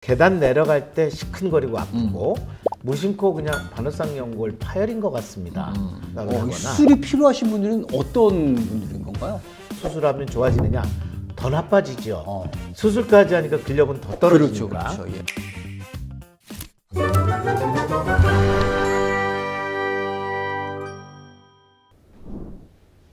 계단 내려갈 때 시큰거리고 아프고 무심코 그냥 바늘상 연골 파열인 것 같습니다. 수술이 필요하신 분들은 어떤 분들인 건가요? 수술하면 좋아지느냐? 더 나빠지죠. 수술까지 하니까 근력은 더 떨어지니까. 그렇죠. 예.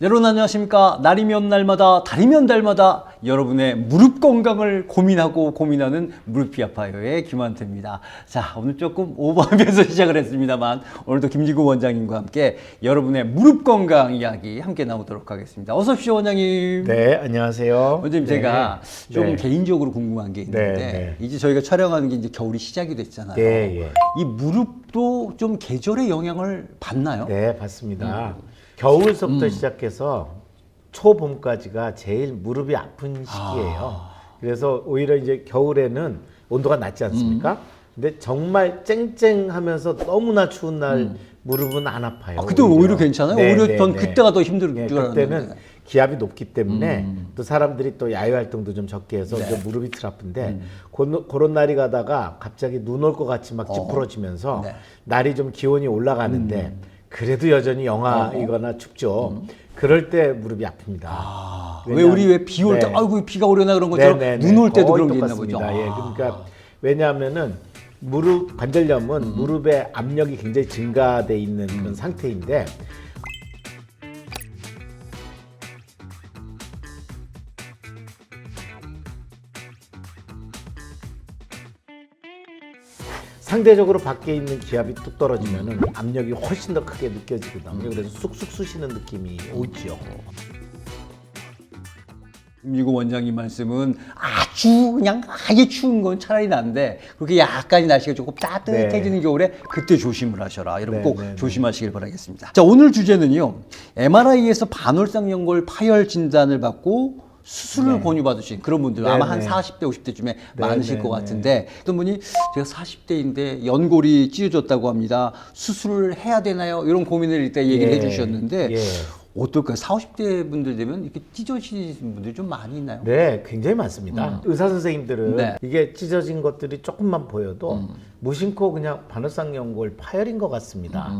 여러분 안녕하십니까. 날이면 날마다 달이면 달마다 여러분의 무릎 건강을 고민하는 무릎이 아파요의 김한태입니다. 자, 오늘 조금 오버하면서 시작을 했습니다만 오늘도 김지구 원장님과 함께 여러분의 무릎 건강 이야기 함께 나누도록 하겠습니다. 어서 오십시오 원장님. 네, 안녕하세요. 원장님 네. 제가 좀 네. 개인적으로 궁금한 게 있는데 네. 이제 저희가 촬영하는 게 이제 겨울이 시작이 됐잖아요. 네, 이 무릎도 좀 계절의 영향을 받나요? 네, 맞습니다. 겨울서부터 시작해서 초봄까지가 제일 무릎이 아픈 시기예요. 그래서 오히려 이제 겨울에는 온도가 낮지 않습니까? 근데 정말 쨍쨍하면서 너무나 추운 날 무릎은 안 아파요. 그때 오히려 괜찮아요? 네, 오히려 네, 전 네. 그때가 더 힘들 네, 줄 알았는데. 그때는 기압이 높기 때문에 또 사람들이 또 야외 활동도 좀 적게 해서 이제 무릎이 덜 아픈데 그런 날이 가다가 갑자기 눈 올 것 같이 막 찌푸러지면서 날이 좀 기온이 올라가는데 그래도 여전히 영하이거나 춥죠. 그럴 때 무릎이 아픕니다. 왜 우리 왜 비 올 때 아이고 비가 오려나 그런 것처럼 눈 올 때도 그런 게 있나 보죠. 예, 그러니까 왜냐하면은 무릎 관절염은 무릎의 압력이 굉장히 증가돼 있는 그런 상태인데 상대적으로 밖에 있는 기압이 뚝 떨어지면은 압력이 훨씬 더 크게 느껴지거든요. 그래서 쑥쑥 쑤시는 느낌이 오죠. 김지구 원장님 말씀은 아주 그냥 아예 추운 건 차라리 난데 그렇게 약간 날씨가 조금 따뜻해지는 겨울에 그때 조심을 하셔라. 여러분 꼭 조심하시길 바라겠습니다. 자, 오늘 주제는요. MRI에서 반월상 연골 파열 진단을 받고 수술을 권유받으신 그런 분들 아마 한 40대, 50대쯤에 많으실 것 같은데 어떤 분이 제가 40대인데 연골이 찢어졌다고 합니다. 수술을 해야 되나요? 이런 고민을 일단 얘기를 해주셨는데 어떨까요? 40, 50대 분들 되면 이렇게 찢어지신 분들이 좀 많이 있나요? 네, 굉장히 많습니다. 의사 선생님들은 이게 찢어진 것들이 조금만 보여도 무심코 그냥 바늘상 연골 파열인 것 같습니다.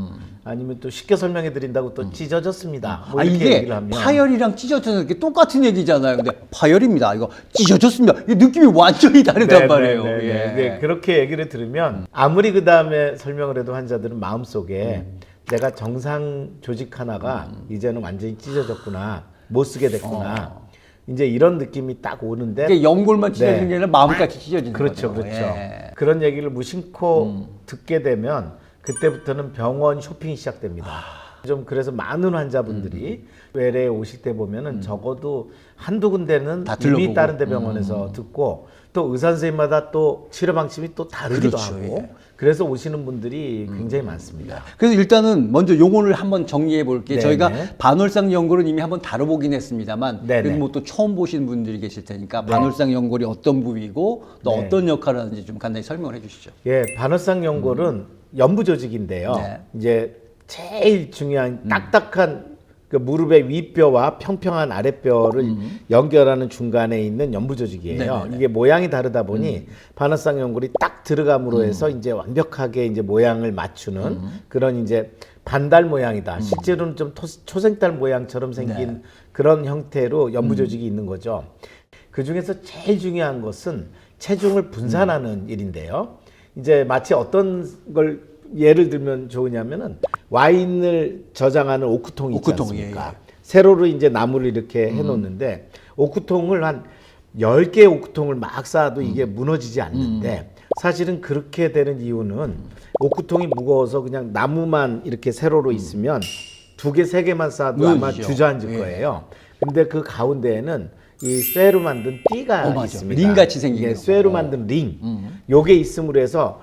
아니면 또 쉽게 설명해 드린다고 또 찢어졌습니다. 뭐 이렇게 이게 얘기를 하면 파열이랑 찢어져서 이게 똑같은 얘기잖아요. 근데 파열입니다. 이거 찢어졌습니다. 이 느낌이 완전히 다르단 말이에요. 네, 그렇게 얘기를 들으면 아무리 그 다음에 설명을 해도 환자들은 마음속에 내가 정상 조직 하나가 이제는 완전히 찢어졌구나, 못 쓰게 됐구나. 이제 이런 느낌이 딱 오는데 이게 연골만 찢어지는 게 아니라 마음까지 찢어지는 그렇죠, 거죠. 그렇죠. 예. 그런 얘기를 무심코 듣게 되면 그때부터는 병원 쇼핑이 시작됩니다. 좀 그래서 많은 환자분들이 외래에 오실 때 보면은 적어도 한두 군데는 다 이미 들러보고. 다른 데 병원에서 듣고 또 의사 선생님마다 또 치료 방침이 또 다르기도 그렇죠, 하고 그래서 오시는 분들이 굉장히 많습니다. 그래서 일단은 먼저 요거를 한번 정리해 볼게요. 네네. 저희가 반월상 연골은 이미 한번 다뤄보긴 했습니다만 네네. 그래도 뭐 또 처음 보시는 분들이 계실 테니까 반월상 연골이 어떤 부위고 또 어떤 역할을 하는지 좀 간단히 설명을 해 주시죠. 예, 바늘상 연골은 연부 조직인데요. 네. 이제 제일 중요한 딱딱한 그 무릎의 윗뼈와 평평한 아랫뼈를 연결하는 중간에 있는 연부 조직이에요. 네네네. 이게 모양이 다르다 보니 바늘상 연골이 딱 들어감으로 해서 이제 완벽하게 이제 모양을 맞추는 그런 이제 반달 모양이다. 실제로는 좀 초생달 모양처럼 생긴 그런 형태로 연부 조직이 있는 거죠. 그 중에서 제일 중요한 것은 체중을 분산하는 일인데요. 이제 마치 어떤 걸 예를 들면 좋으냐면은 와인을 저장하는 오크통이 있지 오크통, 않습니까? 세로로 이제 나무를 이렇게 해놓는데 오크통을 한 10개의 오크통을 막 쌓아도 이게 무너지지 않는데 사실은 그렇게 되는 이유는 오크통이 무거워서 그냥 나무만 이렇게 세로로 있으면 2개, 3개만 쌓아도 아마 무너지죠. 주저앉을 거예요. 근데 그 가운데에는 이 쇠로 만든 띠가 맞아. 있습니다. 링같이 생긴 이게 거. 쇠로 만든 링. 요게 있음으로 해서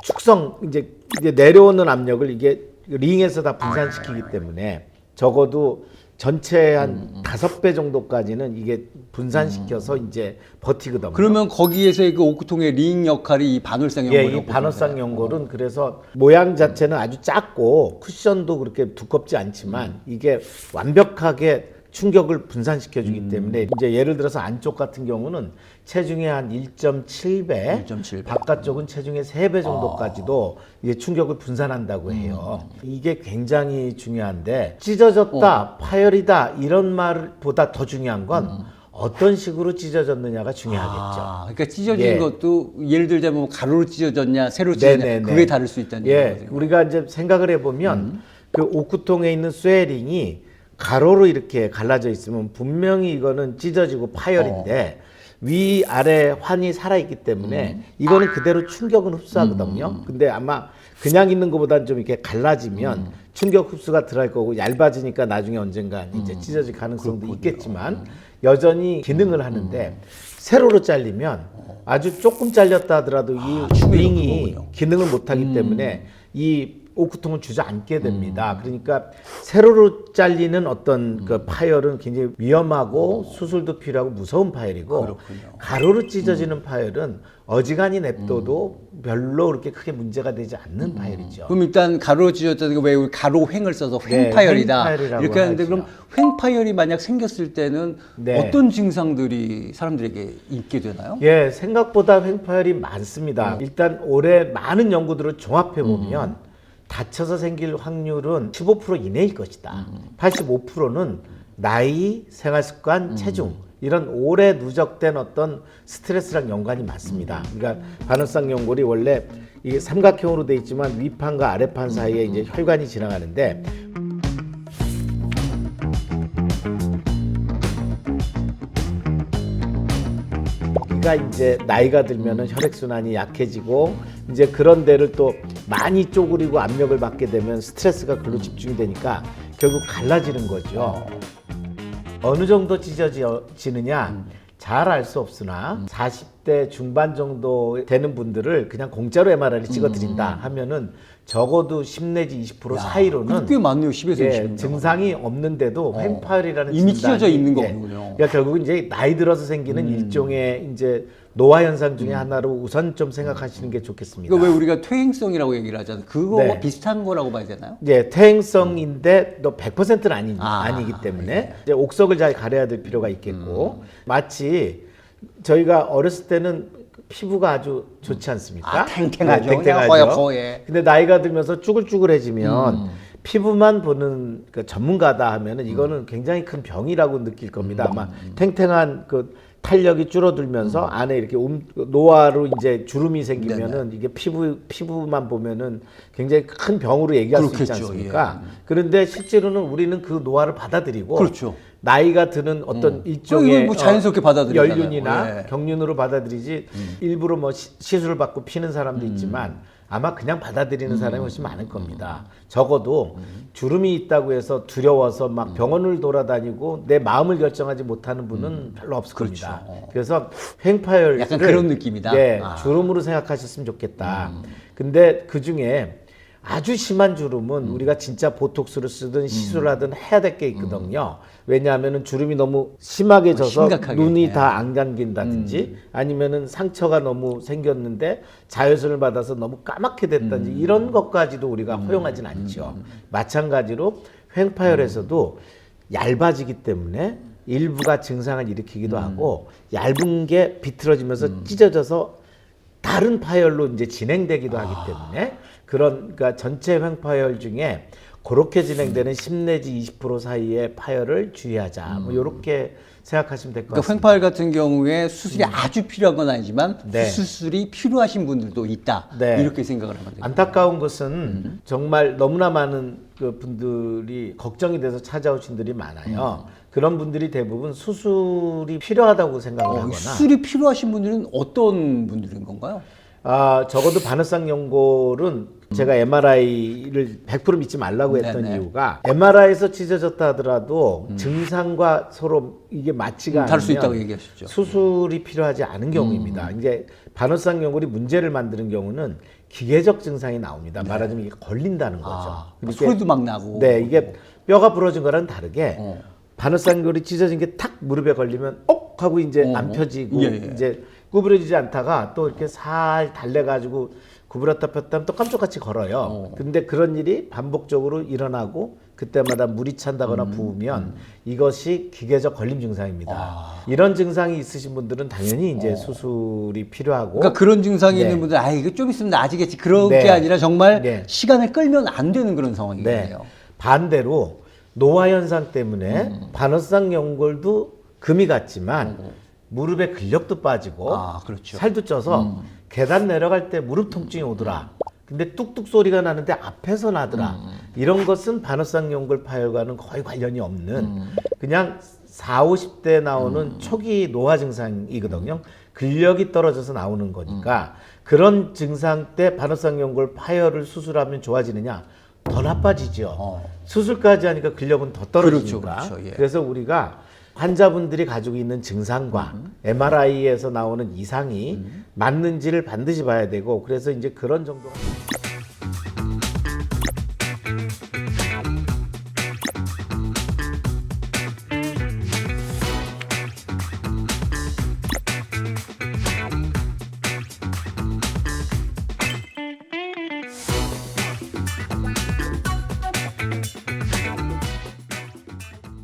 축성 이제 내려오는 압력을 이게 링에서 다 분산시키기 때문에 적어도 전체 한 5배 정도까지는 이게 분산시켜서 이제 버티거든요. 그러면 거기에서의 그 오크통의 링 역할이 이 반월상 예, 연골이 이 반월상 연골은 그래서 모양 자체는 아주 작고 쿠션도 그렇게 두껍지 않지만 이게 완벽하게 충격을 분산시켜주기 때문에 이제 예를 들어서 안쪽 같은 경우는 체중의 한 1.7배, 1.7배. 바깥쪽은 체중의 3배 정도까지도 이게 충격을 분산한다고 해요. 이게 굉장히 중요한데 찢어졌다, 파열이다 이런 말보다 더 중요한 건 어떤 식으로 찢어졌느냐가 중요하겠죠. 그러니까 찢어진 예. 것도 예를 들자면 뭐 가로로 찢어졌냐, 세로 찢어졌냐 네네네. 그게 다를 수 있다는 예, 얘기거든요. 우리가 이제 생각을 해보면 그 옥구통에 있는 쇠링이 가로로 이렇게 갈라져 있으면 분명히 이거는 찢어지고 파열인데 위 아래 환이 살아있기 때문에 이거는 그대로 충격은 흡수하거든요. 근데 아마 그냥 있는 것보다는 좀 이렇게 갈라지면 충격 흡수가 들어갈 거고 얇아지니까 나중에 언젠간 이제 찢어질 가능성도 있겠지만 여전히 기능을 하는데 세로로 잘리면 아주 조금 잘렸다 하더라도 이 링이 기능을 못하기 때문에 이 옥구통을 주저앉게 됩니다. 그러니까 세로로 잘리는 어떤 그 파열은 굉장히 위험하고 수술도 필요하고 무서운 파열이고 가로로 찢어지는 파열은 어지간히 냅둬도 별로 그렇게 크게 문제가 되지 않는 파열이죠. 그럼 일단 가로로 찢어졌다는 게 왜 우리 가로횡을 써서 네, 횡파열이다 횡파열이라고 이렇게 하는데 하죠. 그럼 횡파열이 만약 생겼을 때는 네. 어떤 증상들이 사람들에게 있게 되나요? 예, 생각보다 횡파열이 많습니다. 일단 올해 많은 연구들을 종합해 보면 다쳐서 생길 확률은 15% 이내일 것이다. 85%는 나이, 생활습관, 체중 이런 오래 누적된 어떤 스트레스랑 연관이 많습니다. 그러니까 반응성 연골이 원래 이게 삼각형으로 돼 있지만 위판과 아래판 사이에 이제 혈관이 지나가는데 우리가 이제 나이가 들면은 혈액순환이 약해지고 이제 그런 데를 또 많이 쪼그리고 압력을 받게 되면 스트레스가 글로 집중이 되니까 결국 갈라지는 거죠. 어느 정도 찢어지느냐 잘 알 수 없으나 40대 중반 정도 되는 분들을 그냥 공짜로 MRI를 찍어드린다 하면은 적어도 10 내지 20% 사이로는 꽤 많네요. 10에서 예, 20. 증상이 없는데도 횡파열이라는 이미 진단이, 찢어져 있는 예, 거군요. 그러니까 결국은 이제 나이 들어서 생기는 일종의 이제 노화 현상 중에 하나로 우선 좀 생각하시는 게 좋겠습니다. 이거 왜 우리가 퇴행성이라고 얘기를 하잖아요. 그거와 네. 비슷한 거라고 봐야 되나요? 예, 퇴행성인데 또 100%는 아, 아니기 때문에 이제 옥석을 잘 가려야 될 필요가 있겠고 마치 저희가 어렸을 때는 피부가 아주 좋지 않습니까? 탱탱하죠. 네, 그냥 허옇허예. 근데 나이가 들면서 쭈글쭈글해지면 피부만 보는 그 전문가다 하면은 이거는 굉장히 큰 병이라고 느낄 겁니다. 아마 탱탱한 그 탄력이 줄어들면서 안에 이렇게 노화로 이제 주름이 생기면은 이게 피부만 보면은 굉장히 큰 병으로 얘기할 수 있지 그렇겠죠, 않습니까? 그런데 실제로는 우리는 그 노화를 받아들이고 그렇죠. 나이가 드는 어떤 이거 일종의 뭐 자연스럽게 받아들이잖아요. 연륜이나 예. 경륜으로 받아들이지 일부러 뭐 시술을 받고 피는 사람도 있지만 아마 그냥 받아들이는 사람이 훨씬 많을 겁니다. 적어도 주름이 있다고 해서 두려워서 막 병원을 돌아다니고 내 마음을 결정하지 못하는 분은 별로 없을 겁니다. 그래서 횡파열을 약간 그런 느낌이다. 예, 아. 주름으로 생각하셨으면 좋겠다. 근데 그 중에 아주 심한 주름은 우리가 진짜 보톡스를 쓰든 시술을 하든 해야 될 게 있거든요. 왜냐하면은 주름이 너무 심하게 져서 심각하게. 눈이 예. 다 안 감긴다든지 아니면은 상처가 너무 생겼는데 자외선을 받아서 너무 까맣게 됐다든지 이런 것까지도 우리가 허용하진 않죠. 마찬가지로 횡파열에서도 얇아지기 때문에 일부가 증상을 일으키기도 하고 얇은 게 비틀어지면서 찢어져서 다른 파열로 이제 진행되기도 하기 때문에 그러니까 전체 횡파열 중에 그렇게 진행되는 10 내지 20% 사이의 파열을 주의하자. 뭐 이렇게 생각하시면 될 것 그러니까 같습니다. 횡파열 같은 경우에 수술이 아주 필요한 건 아니지만 네. 수술이 필요하신 분들도 있다. 네. 이렇게 생각을 하면 됩니다. 안타까운 것은 정말 너무나 많은 그 분들이 걱정이 돼서 찾아오신 분들이 많아요. 그런 분들이 대부분 수술이 필요하다고 생각을 하거나 수술이 필요하신 분들은 어떤 분들인 건가요? 적어도 바늘상 연골은 제가 MRI를 100% 믿지 말라고 했던 네네. 이유가 MRI에서 찢어졌다 하더라도 증상과 서로 이게 맞지가 다를 수 않으면 있다고 얘기하셨죠. 수술이 필요하지 않은 경우입니다. 이제 바늘상 연골이 문제를 만드는 경우는 기계적 증상이 나옵니다. 말하자면 이게 걸린다는 거죠. 이렇게 소리도 막 나고. 네, 이게 뼈가 부러진 거랑 다르게 바늘상 연골이 찢어진 게 탁 무릎에 걸리면 하고 이제 안 펴지고 예, 예. 이제 구부러지지 않다가 또 이렇게 살 달래가지고 구부렸다 폈다 하면 또 깜짝같이 걸어요. 근데 그런 일이 반복적으로 일어나고 그때마다 물이 찬다거나 부으면 이것이 기계적 걸림 증상입니다. 이런 증상이 있으신 분들은 당연히 이제 수술이 필요하고. 그러니까 그런 증상이 네. 있는 분들 아 이거 좀 있으면 나아지겠지 그런 게 네. 아니라 정말 네. 시간을 끌면 안 되는 그런 네. 상황이겠네요. 반대로 노화 현상 때문에 반월상 연골도 금이 갔지만 무릎의 근력도 빠지고 아, 그렇죠. 살도 쪄서 계단 내려갈 때 무릎 통증이 오더라. 근데 뚝뚝 소리가 나는데 앞에서 나더라. 이런 것은 반월상 연골 파열과는 거의 관련이 없는 그냥 40, 50대 나오는 초기 노화 증상이거든요. 근력이 떨어져서 나오는 거니까 그런 증상 때 반월상 연골 파열을 수술하면 좋아지느냐? 더 나빠지죠. 수술까지 하니까 근력은 더 떨어지니까. 그렇죠, 예. 그래서 우리가 환자분들이 가지고 있는 증상과 MRI에서 나오는 이상이 맞는지를 반드시 봐야 되고 그래서 이제 그런 정도.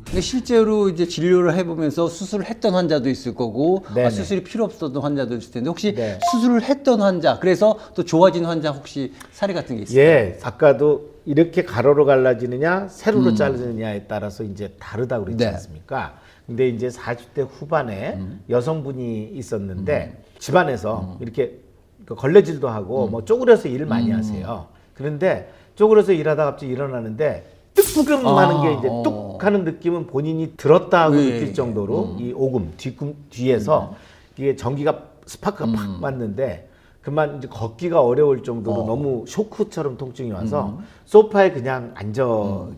근데 실제로 이제 진료를 해보면서 수술을 했던 환자도 있을 거고 네네. 수술이 필요 없었던 환자도 있을 텐데 혹시 네. 수술을 했던 환자 그래서 또 좋아진 환자 혹시 사례 같은 게 있어요? 예, 아까도 이렇게 가로로 갈라지느냐 세로로 자르느냐에 따라서 이제 다르다고 그랬지 네. 않습니까? 근데 이제 40대 후반에 여성분이 있었는데 집안에서 이렇게 걸레질도 하고 뭐 쪼그려서 일을 많이 하세요. 그런데 쪼그려서 일하다가 갑자기 일어나는데 뜨끔 하는 게 이제 뚝 하는 느낌은 본인이 들었다고 예, 느낄 예. 정도로 이 오금 뒤에서 이게 전기가 스파크가 팍 왔는데 그만 이제 걷기가 어려울 정도로 너무 쇼크처럼 통증이 와서 소파에 그냥 앉아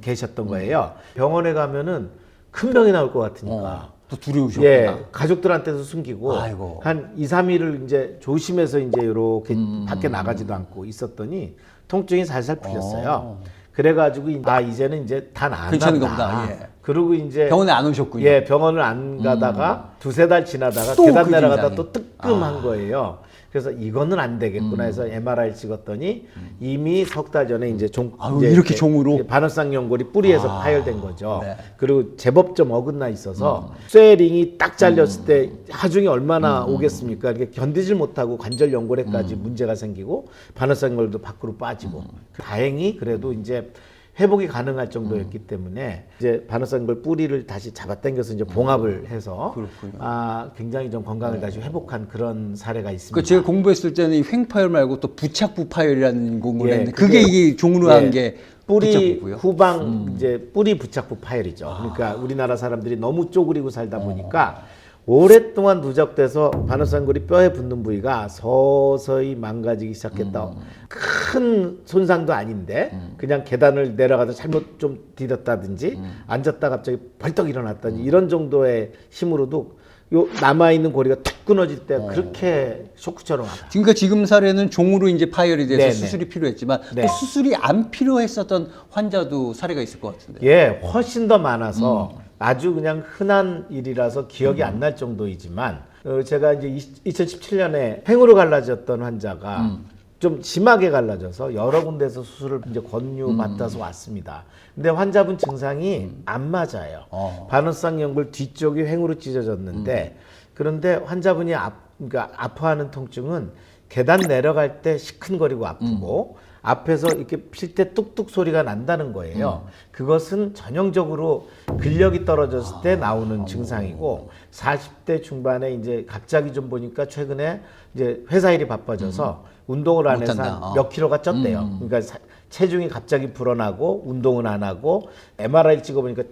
계셨던 거예요. 병원에 가면은 큰 병이 나올 것 같으니까. 또 두려우셨구나. 예, 가족들한테도 숨기고 아이고. 한 2, 3일을 이제 조심해서 이제 이렇게 밖에 나가지도 않고 있었더니 통증이 살살 풀렸어요. 그래가지고 이제는 이제 다 나았다. 괜찮은 겁니다. 예. 그리고 이제 병원에 안 오셨군요. 예, 병원을 안 가다가 두세 달 지나다가 또 계단 그 내려가다 증상이. 또 뜨끔한 거예요. 그래서 이거는 안 되겠구나 해서 MRI 찍었더니 이미 석 달 전에 이제 아유, 이렇게 종으로? 반월상 연골이 뿌리에서 파열된 거죠. 네. 그리고 제법 좀 어긋나 있어서 쇠링이 딱 잘렸을 때 하중이 얼마나 오겠습니까? 이렇게 견디질 못하고 관절 연골에까지 문제가 생기고 반월상 연골도 밖으로 빠지고 다행히 그래도 이제 회복이 가능할 정도였기 때문에 이제 반월상 연골 뿌리를 다시 잡아당겨서 이제 봉합을 해서 그렇군요. 굉장히 좀 건강을 다시 회복한 그런 사례가 있습니다. 그 제가 공부했을 때는 이 횡파열 말고 또 부착부 파열이라는 공부를 예, 했는데 그게 이게 종으로 한 게 뿌리 부착부고요. 후방 이제 뿌리 부착부 파열이죠. 그러니까 우리나라 사람들이 너무 쪼그리고 살다 보니까 오랫동안 누적돼서 반월상 연골이 뼈에 붙는 부위가 서서히 망가지기 시작했다. 큰 손상도 아닌데 그냥 계단을 내려가서 잘못 좀 디뎠다든지 앉았다 갑자기 벌떡 일어났다든지 이런 정도의 힘으로도 요 남아 있는 고리가 툭 끊어질 때 그렇게 쇼크처럼 와요. 그러니까 지금 사례는 종으로 이제 파열이 돼서 네네. 수술이 필요했지만 네. 또 수술이 안 필요했었던 환자도 사례가 있을 것 같은데. 예, 훨씬 더 많아서 아주 그냥 흔한 일이라서 기억이 안 날 정도이지만 제가 이제 2017년에 횡으로 갈라졌던 환자가 좀 심하게 갈라져서 여러 군데서 수술을 이제 권유받아서 왔습니다. 근데 환자분 증상이 안 맞아요. 반월상 연골 뒤쪽이 횡으로 찢어졌는데 그런데 환자분이 그러니까 아파하는 통증은 계단 내려갈 때 시큰거리고 아프고 앞에서 이렇게 필 때 뚝뚝 소리가 난다는 거예요. 그것은 전형적으로 근력이 떨어졌을 때 나오는 증상이고 40대 중반에 이제 갑자기 좀 보니까 최근에 이제 회사 일이 바빠져서 운동을 안 해서 못한다. 몇 킬로가 쪘대요. 그러니까 체중이 갑자기 불어나고 운동은 안 하고 MRI 찍어보니까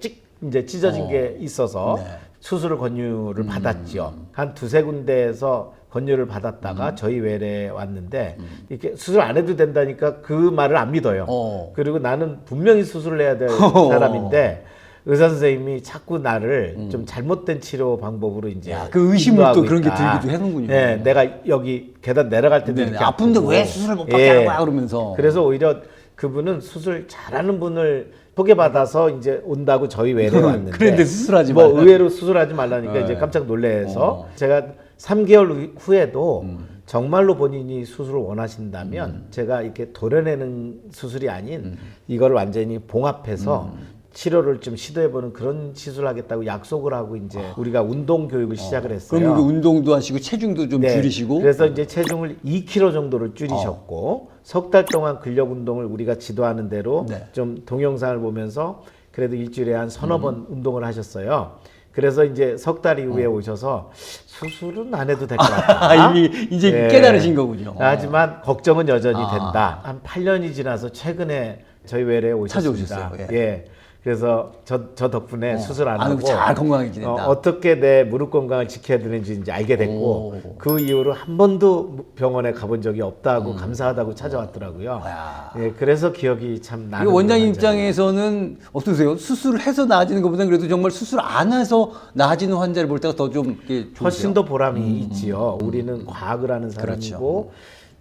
이제 찢어진 게 있어서 수술을 권유를 받았죠. 한 두세 군데에서 권유를 받았다가 저희 외래에 왔는데 이렇게 수술 안 해도 된다니까 그 말을 안 믿어요. 그리고 나는 분명히 수술을 해야 될 사람인데 의사 선생님이 자꾸 나를 좀 잘못된 치료 방법으로 이제 그 의심을 또 인도하고 그런 게 있다. 들기도 하는군요. 네, 내가 여기 계단 내려갈 때도 네네. 이렇게 아픈데 아프고. 왜 수술을 못 받게 하는 거야 그러면서. 그래서 오히려 그분은 수술 잘하는 분을 소개받아서 이제 온다고 저희 외래에 왔는데 그런데 수술하지 뭐 말라. 의외로 수술하지 말라니까 이제 깜짝 놀래서 제가 3개월 후에도 정말로 본인이 수술을 원하신다면 제가 이렇게 도려내는 수술이 아닌 이걸 완전히 봉합해서 치료를 좀 시도해보는 그런 시술을 하겠다고 약속을 하고 이제 우리가 운동 교육을 시작을 했어요. 그럼 운동도 하시고 체중도 좀 네. 줄이시고. 그래서 이제 체중을 2kg 정도를 줄이셨고 석 달 동안 근력 운동을 우리가 지도하는 대로 네. 좀 동영상을 보면서 그래도 일주일에 한 서너 번 운동을 하셨어요. 그래서 이제 석 달 이후에 오셔서 수술은 안 해도 될 것 같다. 이미 이제 네. 깨달으신 거군요. 하지만 걱정은 여전히 된다. 한 8년이 지나서 최근에 저희 외래에 오셨습니다. 찾아오셨어요. 예. 그래서 저 덕분에 수술 안 하고 잘 건강하게 지낸다. 어떻게 내 무릎 건강을 지켜야 되는지 이제 알게 됐고 오. 그 이후로 한 번도 병원에 가본 적이 없다고 감사하다고 찾아왔더라고요. 야. 예, 그래서 기억이 참 나는. 이 원장님 환자예요. 입장에서는 어떠세요? 수술을 해서 나아지는 것보다는 그래도 정말 수술 안 해서 나아지는 환자를 볼 때가 더 좀 훨씬 더 보람이 있지요. 우리는 과학을 하는 그렇죠. 사람이고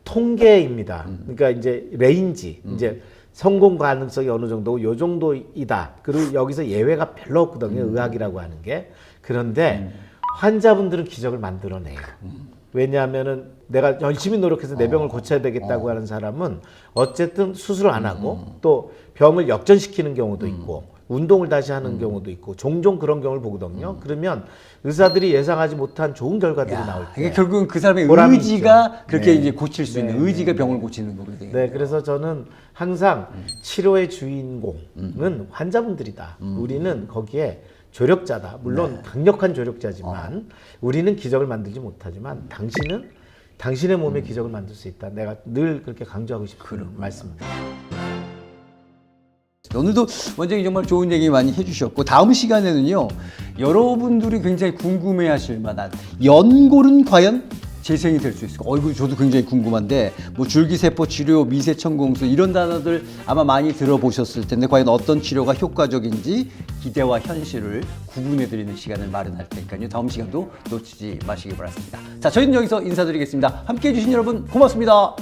통계입니다. 그러니까 이제 레인지 이제 성공 가능성이 어느 정도고 요 정도이다. 그리고 여기서 예외가 별로 없거든요. 의학이라고 하는 게. 그런데 환자분들은 기적을 만들어내요. 왜냐하면은 내가 열심히 노력해서 내 병을 고쳐야 되겠다고 하는 사람은 어쨌든 수술을 안 하고 또 병을 역전시키는 경우도 있고 운동을 다시 하는 경우도 있고 종종 그런 경우를 보거든요. 그러면 의사들이 예상하지 못한 좋은 결과들이 나올 때 이게 결국은 그 사람의 보람이 의지가 있죠. 그렇게 네. 이제 고칠 수 있는 의지가 병을 고치는 거거든요. 네, 그래서 저는 항상 치료의 주인공은 환자분들이다. 우리는 거기에 조력자다. 물론 강력한 조력자지만 우리는 기적을 만들지 못하지만 당신은 당신의 몸에 기적을 만들 수 있다. 내가 늘 그렇게 강조하고 싶은 말씀입니다. 오늘도 원장님 정말 좋은 얘기 많이 해주셨고 다음 시간에는요 여러분들이 굉장히 궁금해하실 만한 연골은 과연 재생이 될 수 있을까? 이거 저도 굉장히 궁금한데 뭐 줄기세포 치료, 미세천공술 이런 단어들 아마 많이 들어보셨을 텐데 과연 어떤 치료가 효과적인지 기대와 현실을 구분해드리는 시간을 마련할 테니까요 다음 시간도 놓치지 마시기 바랍니다. 자, 저희는 여기서 인사드리겠습니다. 함께해 주신 여러분 고맙습니다.